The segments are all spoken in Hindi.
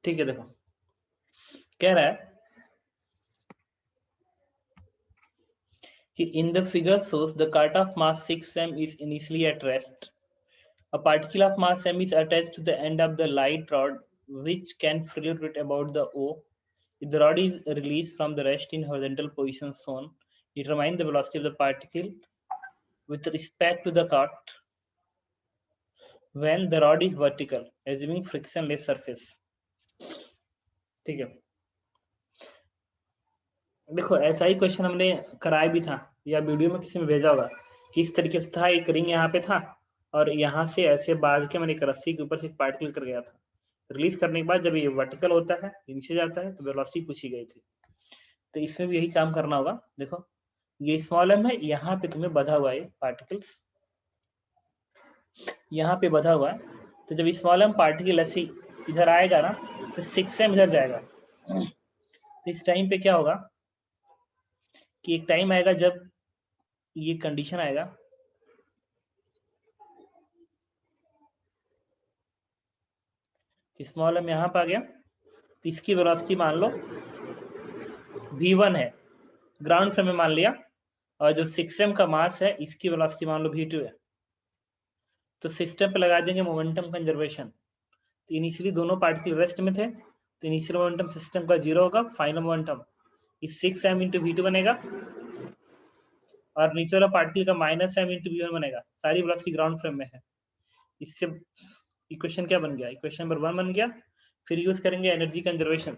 ठीक है, देखो कह रहा है कि in the figure shows the cart of mass 6m is initially at rest. A particle of mass m is attached to the end of the light rod, which can freely rotate about the O. If the rod is released from the rest in horizontal position shown, determine the velocity of the particle with respect to the cart when the rod is vertical, assuming frictionless surface. ठीक है, देखो ऐसा ही क्वेश्चन हमने कराया भी था या वीडियो में किसी में भेजा होगा कि इस तरीके से था, एक रिंग यहाँ पे था और यहाँ से ऐसे बांध के मैंने एक रस्सी के ऊपर से एक पार्टिकल कर गया था। रिलीज करने के बाद जब ये वर्टिकल होता है, नीचे जाता है, तो वेलोसिटी पूछी गई थी। तो इसमें भी यही काम करना होगा। देखो ये स्मॉल एम है, यहाँ पे तुम्हें बधा हुआ है पार्टिकल्स, यहाँ पे बधा हुआ है। तो जब स्मॉल एम पार्टिकल ऐसे इधर आएगा ना, तो 6m इधर जाएगा। तो इस टाइम पे क्या होगा कि एक टाइम आएगा जब ये कंडीशन आएगा, स्मॉल एम यहाँ पे आ गया, तो इसकी वेलोसिटी मान लो v1 है, ग्राउंड फ्रेम में मान लिया, और जो 6m का मास है इसकी वेलोसिटी मान लो v2 है। तो सिस्टम पे लगा देंगे मोमेंटम कंजर्वेशन। तो इनिशियली दोनों पार्टिकल रेस्ट में थे, तो इनिशियल मोमेंटम सिस्टम का 0 होगा, फाइनल मोमेंटम इस 6m इंटू v2 बनेगा, और नीचे वाला पार्टिकल का -m इंटू v1 बनेगा। सारी वेलोसिटी ग्राउंड फ्रेम में है। इससे इक्वेशन क्या बन गया, इक्वेशन नंबर 1 बन गया। फिर यूज करेंगे एनर्जी कंजर्वेशन।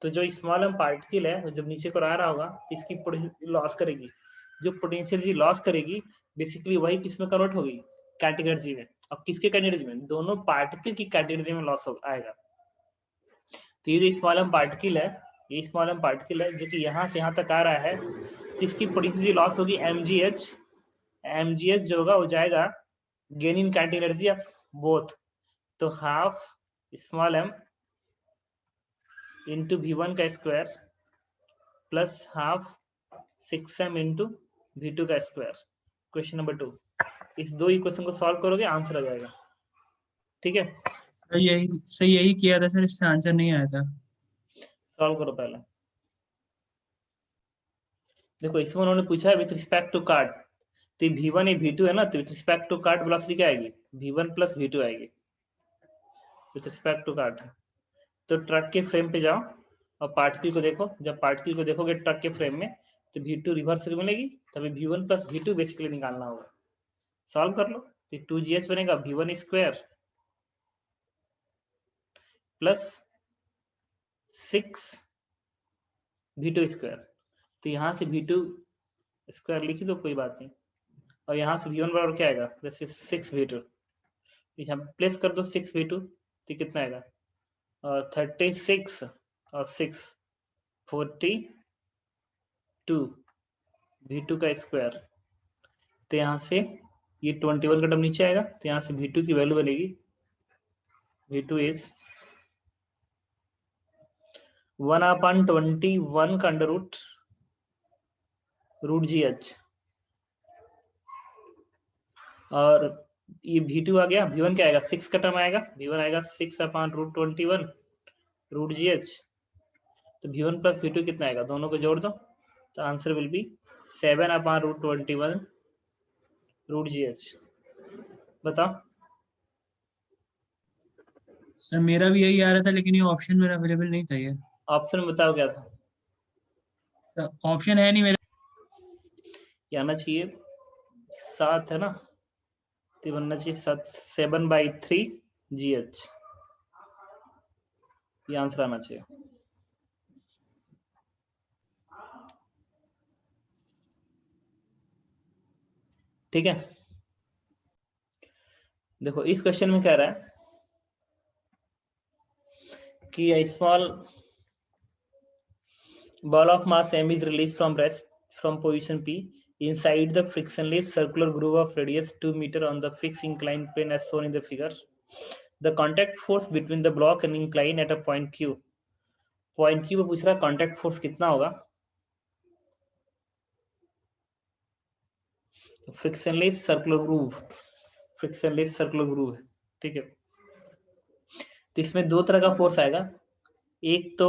तो जो स्मॉल एम पार्टिकल है जब नीचे को आ रहा होगा तो इसकी पोटेंशियल लॉस करेगी, जो पोटेंशियल जी लॉस करेगी बेसिकली वही किसमें कन्वर्ट होगी, काइनेटिक एनर्जी में। अब किसके काइनेटिक एनर्जी में, दोनों पार्टिकल की काइनेटिक एनर्जी में लॉस आएगा। तो ये जो स्मॉल एम पार्टिकल है, ये स्मॉल एम पार्टिकल है जो कि यहाँ से यहाँ तक आ रहा है, तो इसकी पोटेंशियल लॉस होगी mgh। mgh जो होगा वो जाएगा gain in kinetic energy of both. तो half small M into v1 का square plus half 6m into v2 का स्क्वायर। क्वेश्चन नंबर 2, इस दो इक्वेशन को सॉल्व करोगे आंसर आ जाएगा। ठीक है, यही किया था सर, इससे आंसर नहीं आया था। सॉल्व करो पहले। देखो इसमें उन्होंने पूछा है विथ रिस्पेक्ट टू कार्ड, तो v1 है v2 है ना, तो with respect to cart velocity क्या आएगी, v1 प्लस v2 आएगी विथ रिस्पेक्ट टू कार्ड। तो ट्रक के फ्रेम पे जाओ और पार्टिकल को देखो, जब पार्टिकल को देखोगे ट्रक के फ्रेम में तो v2 रिवर्स मिलेगी, तभी v1 प्लस v2 बेसिकली निकालना होगा। सॉल्व कर लो, तो 2gh बनेगा v1 square plus 6 v2 square. तो यहाँ से v2 स्क्वायर लिखी दो, कोई बात नहीं, और यहाँ से v1 बराबर क्या आएगा, जैसे 6 v2, यहाँ प्लेस कर दो 6 v2, तो कितना आएगा 36 और 6 42 v2 का स्क्वायर। तो यहाँ से ये 21 का टर्म नीचे आएगा, तो यहाँ से v2 की वैल्यू बनेगी v2 इज 1/21 का अंडर रूट gh, और ये v2 आ गया, v1 क्या आएगा 6 का टर्म आएगा, v1 आएगा 6/√21 gh। तो v1 प्लस v2 कितना आएगा, दोनों को जोड़ दो, तो आंसर विल बी 7/√21 gh। बताओ सर मेरा भी यही आ रहा था, लेकिन ये ऑप्शन मेरा अवेलेबल नहीं था। ये ऑप्शन में बताओ क्या था, ऑप्शन है नहीं मेरे, ये आना चाहिए 7 है ना, तो बनना चाहिए 7/3 gh, ये आंसर आना चाहिए। ठीक है, देखो इस क्वेश्चन में कह रहा है कि a small ball of mass m is released from rest from position P inside the frictionless circular groove of radius 2 meter on the fixed inclined plane as shown in the figure. The contact force between the block and incline at a point Q. Point Q पे पूछ रहा है contact force कितना होगा, frictionless circular groove, frictionless circular groove है। ठीक है, तो इसमें दो तरह का फोर्स आएगा, एक तो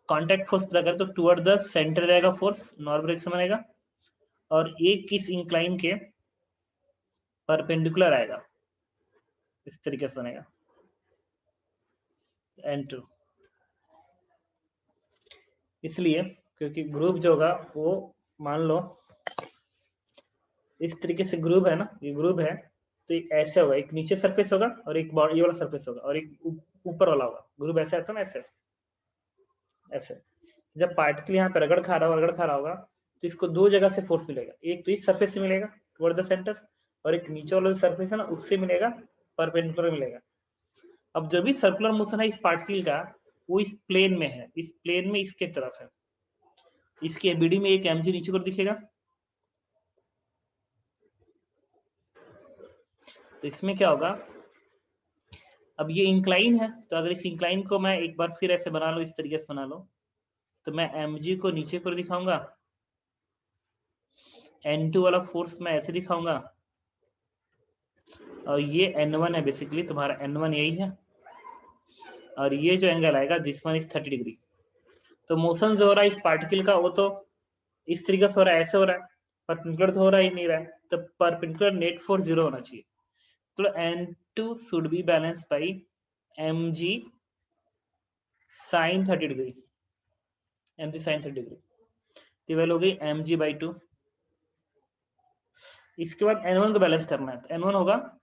कांटेक्ट फोर्स पता करें तो टुवर्ड द सेंटर जाएगा फोर्स, नॉर्मल डायरेक्शन बनेगा, और एक किस इंक्लाइन के परपेंडिकुलर आएगा, इस तरीके से बनेगा N2। इसलिए क्योंकि ग्रुप जो होगा वो मान लो इस तरीके से ग्रुप है ना, ये ग्रुप है, तो एक ऐसे होगा, एक नीचे सरफेस होगा और एक बॉडी वाला सरफेस होगा और एक ऊपर वाला होगा। ग्रुप ऐसे आता है ना, ऐसे ऐसे। जब पार्टिकल यहाँ पे रगड़ खा रहा होगा तो इसको दो जगह से फोर्स मिलेगा, एक तो इस सरफेस से मिलेगा टुवर्ड द सेंटर, और एक नीचे वाला सरफेस है ना उससे मिलेगा, परपेंडिकुलर मिलेगा। अब जो भी सर्कुलर मोशन है इस पार्टिकल का वो इस प्लेन में है, इस प्लेन में इसके तरफ है। इसकी एबीडी में एक mg नीचे को दिखेगा, तो इसमें क्या होगा, अब ये इंक्लाइन है, तो अगर इस इंक्लाइन को मैं एक बार फिर ऐसे बना लो, इस तरीके से बना लो, तो मैं mg को नीचे पर दिखाऊंगा, N2 वाला फोर्स मैं ऐसे दिखाऊंगा, और ये N1 है, बेसिकली तुम्हारा N1 यही है, और ये जो एंगल आएगा दिस वन इज 30 डिग्री। तो मोशन जो हो रहा है इस पार्टिकल का वो तो इस तरीके से हो रहा है, ऐसे हो रहा है, परपेंडिकुलर तो हो रहा ही नहीं रहा है, तो परपेंडिकुलर नेट फोर्स 0 होना चाहिए। तो N2 should be balance by mg sin 30 degree, mg sin 30 degree, तो वैल्यू हो गई mg/2। इसके बाद N1 को बैलेंस करना है, तो N1 होगा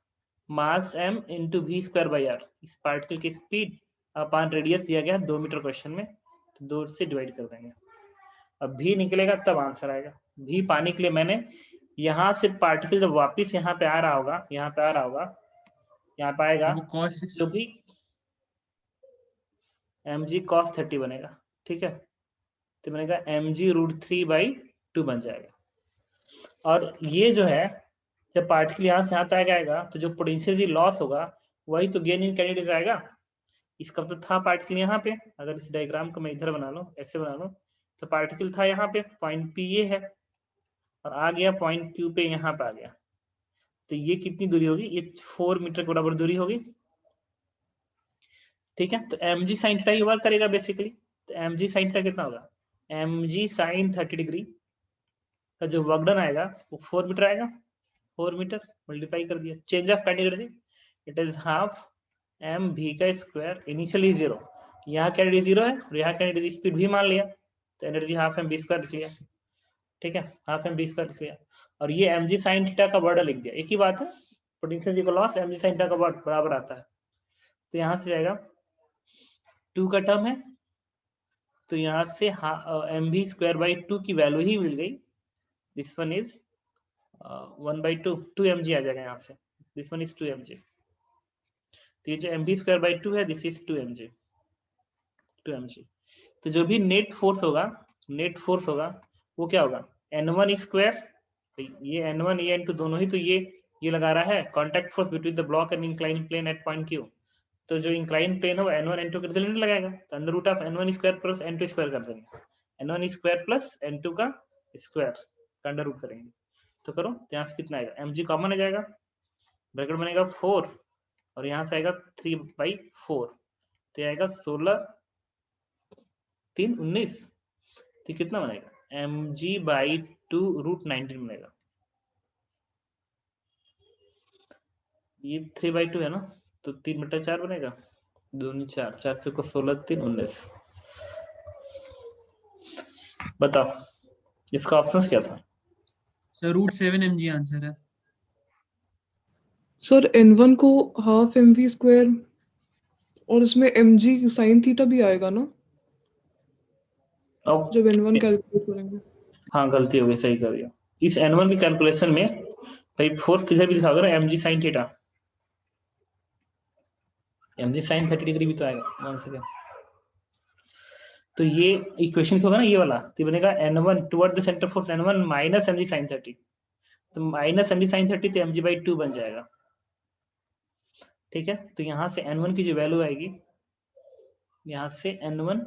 mass m into v square by R, इस पार्टिकल की स्पीड अपान रेडियस दिया गया है 2 मीटर क्वेश्चन में, तो 2 से डिवाइड कर देंगे। अब v निकलेगा तब आंसर आएगा। v पाने के लिए मैंने यहाँ से पार्टिकल जब वापिस यहाँ पे आ रहा होगा, यहाँ पे आ रहा होगा, यहाँ पे आएगा वो cos 6 तो भी mg cos 30 बनेगा, ठीक है, तो बनेगा mg√3/2 बन जाएगा। और ये जो है जब पार्टिकल यहाँ से यहाँ तक आएगा तो जो पोटेंशियल लॉस होगा वही तो गेन इन कैंडिडेट आएगा। इसका मतलब था पार्टिकल यहाँ पे, अगर इस डायग्राम को मैं इधर बना लूं, ऐसे बना लूं, तो पार्टिकल था यहाँ पे, पॉइंट P ये है, और आ गया पॉइंट Q पे, यहाँ पे आ गया, तो ये कितनी दूरी होगी, ये 4 मीटर के बराबर दूरी होगी, ठीक है। तो mg sin थीटा ही वर्क करेगा बेसिकली, तो mg sin थीटा कितना होगा, mg sin 30 डिग्री का जो वर्क डन आएगा वो 4 मीटर आएगा, 4 मीटर मल्टीप्लाई कर दिया, change of candidate it is half m v का स्क्वायर, इनिशियली 0, यहाँ कैंडिडेट 0 है और यहाँ कैंडिडेट स्पीड भी मान लिया, तो energy half m v square लिख लिया, ठीक है, हाफ m v स्क्वायर लिख लिया, और ये mg sin थीटा का वर्ड लिख दिया। एक ही बात है, पोटेंशियल को लॉस mg sin थीटा का वर्ड बराबर आता है, तो यहाँ से जाएगा 2 का टर्म है, तो यहाँ से mv स्क्वायर बाई 2 की वैल्यू ही मिल गई, दिस वन इज 1/2, 2 mg आ जाएगा यहाँ से, दिस वन इज 2 mg, तो ये जो mv स्क्वायर बाई 2 है दिस इज 2 mg, 2 mg। तो जो भी नेट फोर्स होगा वो क्या होगा, n1 स्क्वायर, ये n1 ये n2 दोनों ही, तो ये लगा रहा है contact force between the block and incline plane at point Q, तो जो इंक्लाइन प्लेन हो n1 n2 के रिजल्ट लगाएगा, तो under root of n1 square plus n2 square कर देंगे, n1 स्क्वायर प्लस n2 का स्क्वायर का अंडर रूट करेंगे, तो करो, तो यहाँ से कितना आएगा, mg कॉमन आ जाएगा, ब्रैकेट बनेगा 4 और यहाँ से आएगा 3/4, तो आएगा 16 3 19, तो कितना बनेगा, mg/2√19 बनेगा, ये 3/2 है ना, तो 3 बटा 4 बनेगा, 2 4 4 से को 16 3 19। बताओ इसका ऑप्शंस क्या था, सर √7 mg आंसर है। सर n1 को हाफ mv स्क्वायर और इसमें mg sin थीटा भी आएगा ना जब n1 कैलकुलेट करेंगे। हाँ गलती हो गई, सही कर दिया, इस n1 की कैलकुलेशन में भाई फोर्स किधर भी दिखाओगे ना mg sin theta, mg sin 30 degree भी तो आएगा, 1 सेकंड, तो ये इक्वेशन होगा ना ये वाला, तो बनेगा n1 toward the centre force n1 minus mg sin 30, तो माइनस mg sin 30 तो mg/2 बन जाएगा, ठीक है। तो यहाँ से n1 की जो वैल्यू आएगी, यहाँ से n1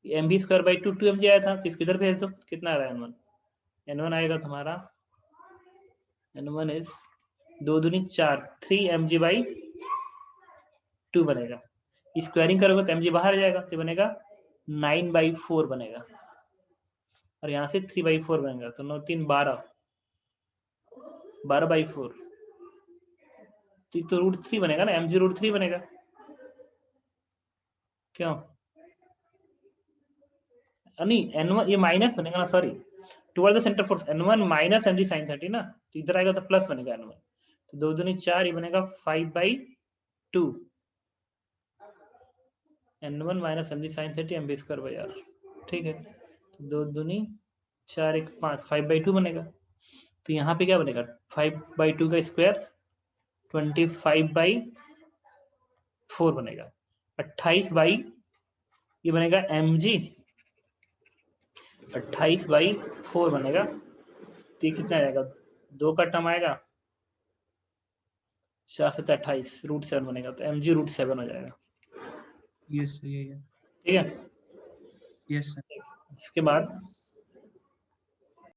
mv square by 2 2mg आया था, तो इसको इधर भेज दो, कितना आ रहा है n1, n1 आएगा तुम्हारा, n1 इज 2 दूनी 4, 3 mg/2 बनेगा, स्क्वायरिंग करोगे तो mg बाहर जाएगा, तो बनेगा 9/4 बनेगा, और यहाँ से 3/4 बनेगा, तो 9 3 12, 12/4, तो √3 बनेगा ना, mg √3 बनेगा, क्यों? नहीं n1 ये माइनस बनेगा ना, sorry, toward the centre force n1 minus mg sin 30 ना, तो इधर आएगा तो प्लस बनेगा n1, तो 2 दूनी 4, ये बनेगा 5/2, n1 minus mg sin 30 mv²/r, ठीक है, तो 2 दूनी 4 1 5, 5/2 बनेगा, तो यहाँ पे क्या बनेगा 5/2 का स्क्वायर 25/4 बनेगा, 28 ये बनेगा mg, 28/4 बनेगा, तो ये कितना आएगा, 2 का टर्म आएगा, 4 से 28 √7 बनेगा, तो mg √7 हो जाएगा, यस सर, यही है, ठीक है। Yes sir. इसके बाद